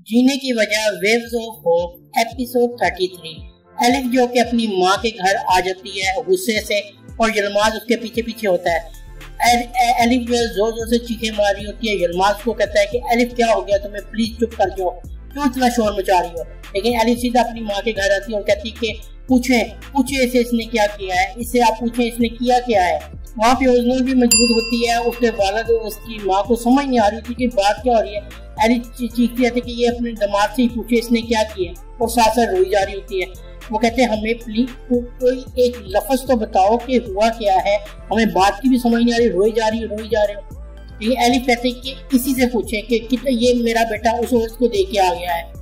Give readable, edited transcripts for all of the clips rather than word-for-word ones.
जीने की वजह, waves of hope, episode 33। Elif जो कि अपनी माँ के घर आ जाती है गुस्से से और यलमाज उसके पीछे पीछे होता है। एलिफ जो है जोर जोर से चीखें मार रही होती है। यलमाज को कहता है कि एलिफ क्या हो गया तुम्हें, प्लीज चुप कर जाओ, क्यों इतना शोर मचा रही हो। लेकिन एलिफ सीधा अपनी माँ के घर आती है और कहती है कि पूछे इसे इसने क्या किया है, इससे आप पूछे इसने किया क्या है। वहाँ पे ओजनल भी मजबूत होती है। उसके वालिद और उसकी माँ को समझ नहीं आ रही थी कि बात क्या हो रही है। एलिफ चीखती रहती है कि ये अपने दामाद से ही पूछे इसने क्या किया, और साथ साथ रोई जा रही होती है। वो कहते हैं हमें प्लीज कोई एक लफ्ज तो बताओ कि हुआ क्या है, हमें बात की भी समझ नहीं आ रही, रोई जा रही हो। ये एलिफ कहते हैं कि किसी से पूछे कि कितना ये मेरा बेटा उस औरत को दे के आ गया है।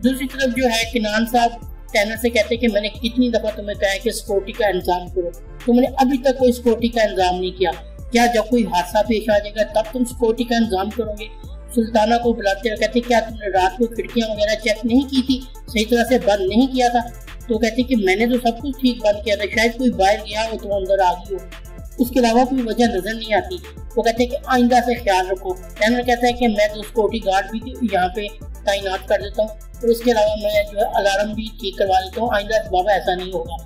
दूसरी तरफ जो है किनान साहब टैनर से कहते हैं कि मैंने कितनी दफा तुम्हें कहा है कि सिक्योरिटी का इंतजाम करो, तुमने अभी तक कोई सिक्योरिटी का इंतजाम नहीं किया। क्या जब कोई हादसा पेश आ जाएगा तब तुम सिक्योरिटी का इंतजाम करोगे। सुल्ताना को बुलाते हुए कहते क्या तुमने रात को खिड़कियां वगैरह चेक नहीं की थी, सही तरह से बंद नहीं किया था। तो कहते कि मैंने तो सब कुछ ठीक बंद किया था, शायद कोई बाहर गया हो तो अंदर आ गई हो, उसके अलावा कोई वजह नजर नहीं आती। वो कहते हैं कि आइंदा से ख्याल रखो। टैनर कहता है कि मैं तो सिक्योरिटी गार्ड भी यहाँ पे तैनात कर देता हूँ और उसके अलावा मैं जो है अलार्म भी ठीक करवा देता हूँ, आइंदा बाबा ऐसा नहीं होगा।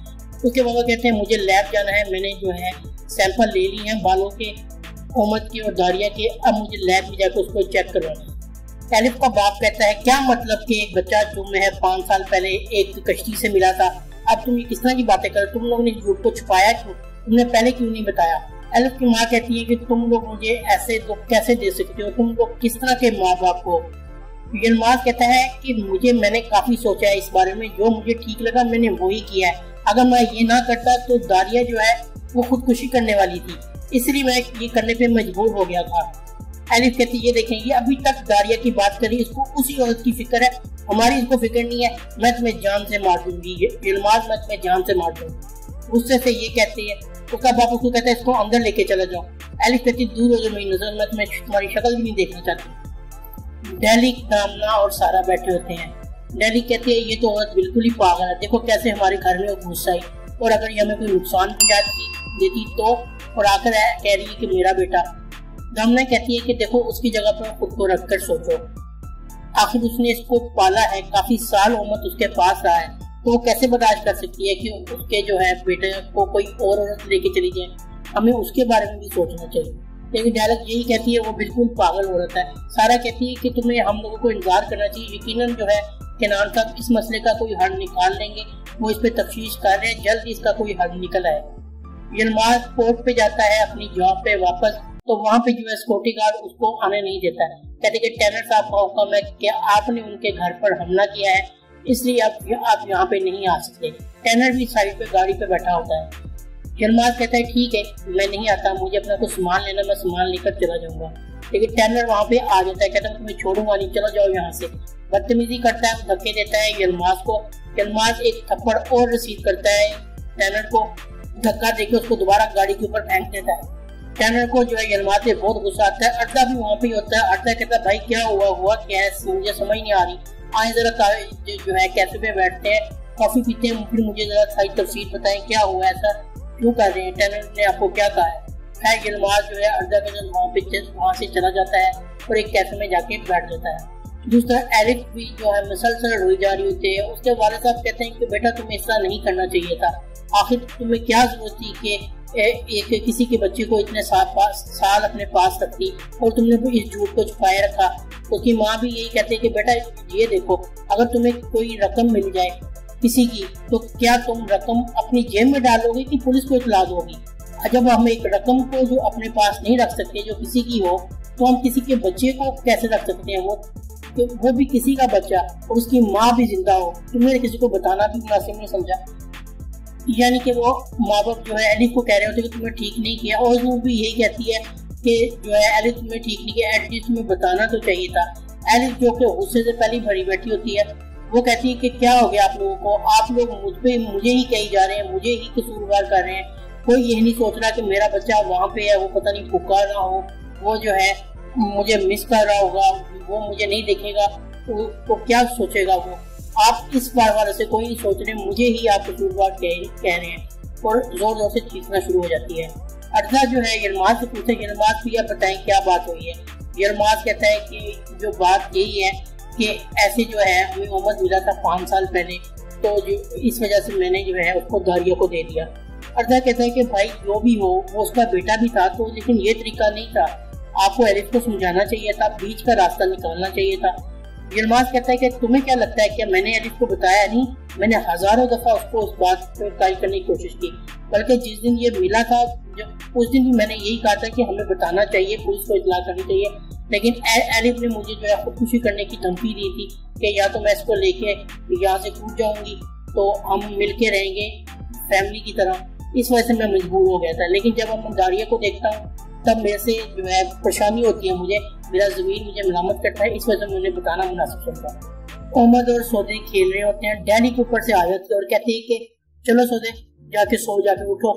उसके बाबा कहते हैं मुझे लैब जाना है, मैंने जो है सैंपल ले लिए हैं बालों के, ओमद के और दारिया के, अब मुझे लैब में जाकर उसको चेक करवाना है। एलिफ का बाप कहता है क्या मतलब कि एक बच्चा जो मैं 5 साल पहले एक कश्ती से मिला था, अब तुम ये किस तरह की बातें कर, तुम लोग ने झूठ को छुपाया क्यों, तुमने पहले क्यों नहीं बताया। एलिफ की माँ कहती है कि तुम लोग मुझे ऐसे दुख कैसे दे सकते हो, तुम लोग किस तरह के माँ बाप हो। यलमाज कहता है कि मैंने काफी सोचा है इस बारे में, जो मुझे ठीक लगा मैंने वही किया है। अगर मैं ये ना करता तो दारिया जो है वो खुदकुशी करने वाली थी, इसलिए मैं ये करने पे मजबूर हो गया था। एलिफ कहती ये देखें ये अभी तक दारिया की बात करी, इसको उसी औरत की फिक्र है, हमारी इसको फिक्र नहीं है। मैं तुम्हें जान से मार दूंगी यलमाज, मैं तुम्हें जान से मार दूंगी। गुस्से से ये कहती है। उसका बाप उसको कहता है इसको अंदर लेके चला जाओ। एलिफ कहती दूर हो जाओ मेरी नजर, मैं तुम्हें तुम्हारी शक्ल भी नहीं देखना चाहती। डेली, दामना और सारा बैठे होते हैं। डेली कहती है ये तो औरत बिल्कुल ही पागल है, देखो कैसे हमारे घर में घुस आई, और अगर ये हमें कोई नुकसान पहुंचा देती तो, और आकर कह रही है कि मेरा बेटा। दामना कहती है कि देखो उसकी जगह पर खुद को रखकर सोचो, आखिर उसने इसको पाला है, काफी साल उम्र उसके पास रहा है, तो वो कैसे बर्दाश्त कर सकती है कि उसके जो है बेटे को कोई और औरत लेके चली जाए। हमें उसके बारे में भी सोचना चाहिए। लेकिन डायरेक्ट यही कहती है वो बिल्कुल पागल औरत है। सारा कहती है कि तुम्हें हम लोगों को इंतजार करना चाहिए, यकीनन जो है किनान साहब इस मसले का कोई हल निकाल लेंगे, वो इस पे तफ्तीश कर रहे हैं, जल्द इसका कोई हल निकल आएगा। यलमाज कोर्ट पे जाता है अपनी जॉब पे वापस, तो वहाँ पे जो है सिक्योरिटी गार्ड उसको आने नहीं देता है। कहते कि टैनर साहब का हुक्म है कि आपने उनके घर पर हमला किया है, इसलिए आप यहाँ पे नहीं आ सकते। टैनर भी साइड पे गाड़ी पे बैठा होता है। यलमाज कहता है ठीक है मैं नहीं आता, मुझे अपना कुछ सामान लेना, मैं सामान लेकर चला जाऊंगा। लेकिन टैनर वहाँ पे आ जाता है, कहता है तुम्हें छोड़ूंगा नहीं, चला जाओ यहाँ से। बदतमीजी करता है, धक्के देता है यलमाज को। यलमाज एक थप्पड़ और रसीद करता है टैनर को, धक्का देके उसको दोबारा गाड़ी के ऊपर फेंक देता है। टैनर को जो है यलमाज से बहुत गुस्सा आता है। अर्दा भी वहाँ पे होता है। अर्दा कहता है भाई क्या हुआ क्या है, मुझे समझ नहीं आ रही, आए जरा जो है कैफे पे बैठते हैं, कॉफी पीते हैं, फिर मुझे जरा सारी तफसील बताएं क्या हुआ, ऐसा क्यों कर रहे हैं, टैनर ने आपको क्या कहा है। खैर यलमाज जो है अर्दा के साथ वहाँ से चला जाता है और एक कैफे में जाके बैठ जाता है। दूसरा एलिफ भी जो है मुसलसल रोई जा रही होती है। उसके वालिद साहब कहते हैं कि बेटा तुम्हें ऐसा नहीं करना चाहिए था, आखिर तुम्हें क्या जरूरत थी कि एक किसी के बच्चे को इतने साल अपने पास रखती और तुमने इस झूठ को छुपाए रखा। उसकी माँ भी यही कहती है कि बेटा ये देखो अगर तुम्हें कोई रकम मिल जाए किसी की तो क्या तुम रकम अपनी जेब में डालोगे कि पुलिस को इतला दोगी। जब हम एक रकम को जो अपने पास नहीं रख सकते जो किसी की हो, तो हम किसी के बच्चे को कैसे रख सकते हैं, वो भी किसी का बच्चा और उसकी माँ भी जिंदा हो, तुमने किसी को बताना भी मुनासिब नहीं समझा। यानी कि वो माँ बाप जो है एलिफ को कह रहे होते कि तुमने ठीक नहीं किया, और वो भी यही कहती है कि जो है एलिफ तुमने ठीक नहीं किया, एटलीस्ट तुम्हें बताना तो चाहिए था। एलिफ जो कि गुस्से से पहले भरी बैठी होती है, वो कहती है कि क्या हो गया आप लोगों को, आप लोग मुझे ही कही जा रहे हैं, मुझे ही कसूरवार कर रहे हैं, कोई यही नहीं सोच रहा कि मेरा बच्चा वहाँ पे है, वो पता नहीं भूखा ना हो, वो जो है मुझे मिस कर रहा होगा, वो मुझे नहीं देखेगा तो क्या सोचेगा वो। आप इस बार वाले से कोई नहीं सोच रहे, मुझे ही आप कसूरवार कह रहे हैं, और जोर जोर से चीखना शुरू हो जाती है। अर्जा जो है यलमाज से पूछे, यलमाज भैया बताएं क्या बात हुई है। यलमाज कहता है कि जो बात यही है कि ऐसे जो है हमें मोहम्मद मिला था 5 साल पहले, तो जो इस वजह से मैंने जो है उसको दारिया को दे दिया। अर्जा कहता है कि भाई जो भी हो, वो उसका बेटा भी था, तो लेकिन ये तरीका नहीं था, आपको एलिफ को समझाना चाहिए था, बीच का रास्ता निकालना चाहिए था। यलमाज कहता है कि तुम्हें क्या लगता है कि मैंने एलिफ को बताया नहीं? मैंने हजारों दफा उसको उस बात पर तय करने की कोशिश की, बल्कि जिस दिन ये मिला था उस दिन भी मैंने यही कहा था कि हमें बताना चाहिए, पुलिस को इत्तला करनी चाहिए। लेकिन एलिफ ने मुझे जो है खुदकुशी करने की धमकी दी थी कि या तो मैं इसको लेके यहाँ से कूद जाऊंगी, तो हम मिलके रहेंगे फैमिली की तरह। इस वजह से मैं मजबूर हो गया था। लेकिन जब मैं दारिया को देखता हूँ तब मेरे से जो है परेशानी होती है, मुझे मेरा ज़मीर मुझे मलामत करता है, इस वजह से मुझे बताना मुनासिब समझा। मोहम्मद और सौदे खेल रहे होते हैं, डैनी के ऊपर से आ जाती है और कहते हैं कि चलो सौदे जाके सो, जाके उठो,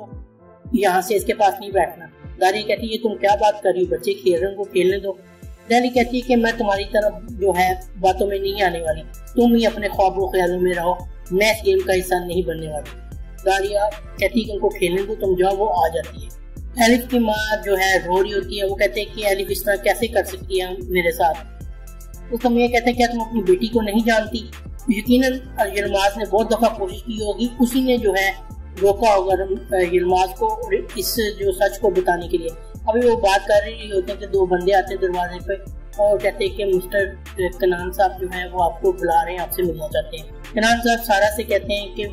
यहाँ से इसके पास नहीं बैठना। दारिया कहती है ये तुम क्या बात कर रही हो, बच्चे खेल रहे हैं, उनको खेलने दो। डैनी कहती है कि मैं तुम्हारी तरफ जो है बातों में नहीं आने वाली, तुम ही अपने ख्वाबों ख्यालों में रहो, मैं इस गेम का हिस्सा नहीं बनने वाली। दारिया कहती है कि उनको खेलने दो, तुम जाओ। वो आ जाती है। एलिफ की माँ जो है रो रही होती है, वो कहते हैं कि एलिफ इस तरह कैसे कर सकती है मेरे साथ। उसका मैं कहते हैं क्या तुम अपनी बेटी को नहीं जानती? यकीनन यलमाज ने बहुत दफा कोशिश की होगी, उसी ने जो है रोका होगा यलमाज को और इस जो सच को बताने के लिए। अभी वो बात कर रही होते हैं कि 2 बंदे आते हैं दरवाजे पे और कहते हैं कि मिस्टर कनान साहब जो है वो आपको बुला रहे हैं, आपसे मिलना चाहते हैं। कनान साहब सारा से कहते हैं कि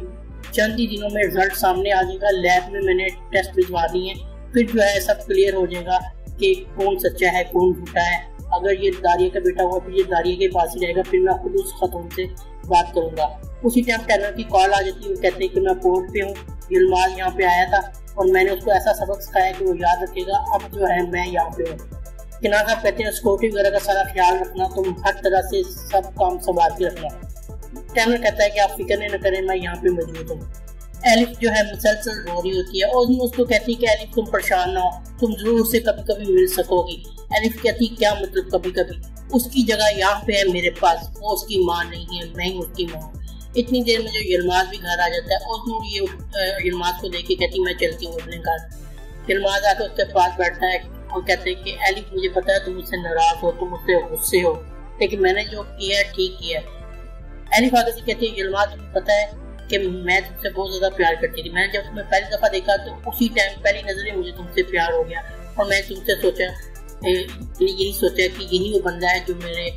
चंद ही दिनों में रिजल्ट सामने आ जाएगा, लैब में मैंने टेस्ट भिजवा दिए हैं, फिर जो है सब क्लियर हो जाएगा कि कौन सच्चा है कौन झूठा है। अगर ये दारिया का बेटा हुआ फिर ये दारिया के पास ही रहेगा, फिर मैं खुद उस खतून से बात करूंगा। उसी टाइम टेलर की कॉल आ जाती है, वो कहते हैं कि मैं कोर्ट पे हूँ, यलमाज यहाँ पे आया था और मैंने उसको ऐसा सबक सिखाया कि वो याद रखेगा, अब जो है मैं यहाँ पे हूँ। किनार साहब कहते हैं सिक्योरिटी वगैरह का सारा ख्याल रखना, तुम हर तरह से सब काम संभाल के रखना। टेलर कहता है कि आप फिक्र न करें, मैं यहाँ पे मौजूद हूँ। एलिफ जो है मुसलसल रो रही होती है और उसको कहती है कि एलिफ तुम परेशान ना हो, तुम जरूर उससे कभी कभी मिल सकोगी। एलिफ कहती क्या मतलब कभी कभी, उसकी जगह यहाँ पे है मेरे पास, वो उसकी माँ नहीं है, मैं ही उसकी माँ हूँ। इतनी देर में जो यलमाज भी घर आ जाता है और नूर ये यलमाज को देख के कहती मैं चलती हूँ अपने घर। यलमाज आकर उसके पास बैठता है और कहते हैं कि एलिफ मुझे पता है तुम मुझसे नाराज हो, तुम मुझसे गुस्से हो, लेकिन मैंने जो किया है ठीक किया है। एलिफ आगे से कहती है यलमाज तुम्हें पता है कि मैं तुमसे बहुत ज्यादा प्यार करती थी, मैंने जब तुम्हें पहली दफा देखा तो उसी टाइम पहली नजर में मुझे तुमसे प्यार हो गया और मैं तुमसे सोचा यही सोचा कि यही वो बंदा है जो मेरे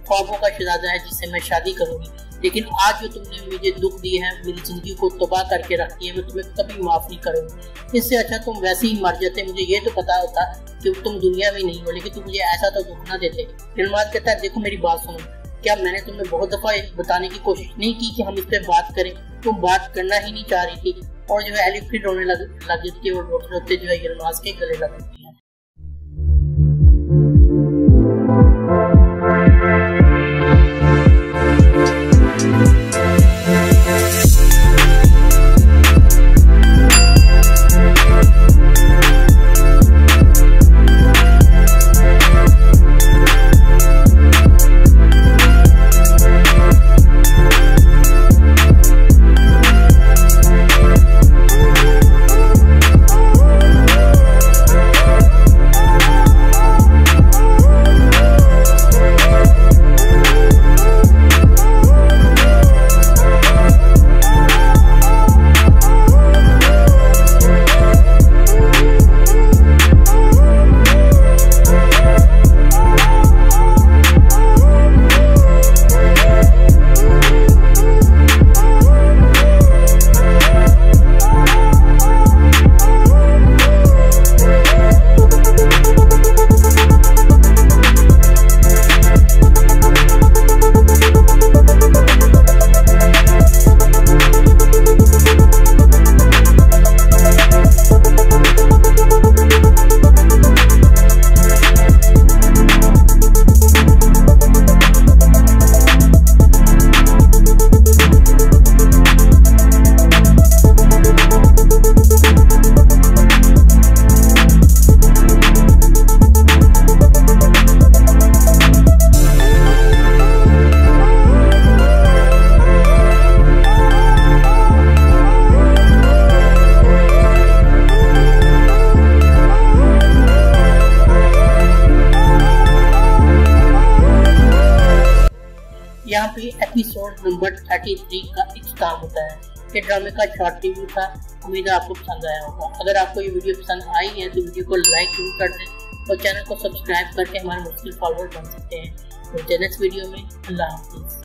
ख्वाबों का शहजादा है जिससे मैं शादी करूंगी। लेकिन आज जो तुमने मुझे दुख दिया है, मेरी जिंदगी को तबाह करके रख दिया है, मैं तुम्हें कभी माफ नहीं करूंगी। इससे अच्छा तुम वैसे ही मर जाते, मुझे ये तो पता होता कि तुम दुनिया में नहीं हो, लेकिन तुम मुझे ऐसा तो दुख ना देते। यलमाज कहता है देखो मेरी बात सुनो, क्या मैंने तुम्हें बहुत दफा बताने की कोशिश नहीं की कि हम इस पे बात करें, तुम बात करना ही नहीं चाह रही थी। और जो है एलिफ फिर रोने लग जाती है और रोते रोते जो है यलमाज के गले लगती है। यहाँ पे एपिसोड नंबर 33 का इख्तिताम होता है। ये ड्रामे का शॉर्ट रिव्यू था। उम्मीद है आपको पसंद आया होगा। अगर आपको ये वीडियो पसंद आई है तो वीडियो को लाइक जरूर कर दें और चैनल को सब्सक्राइब करके हमारे मुश्किल फॉलोअर बन सकते हैं। तो नेक्स्ट वीडियो में अल्लाह हाफिज़।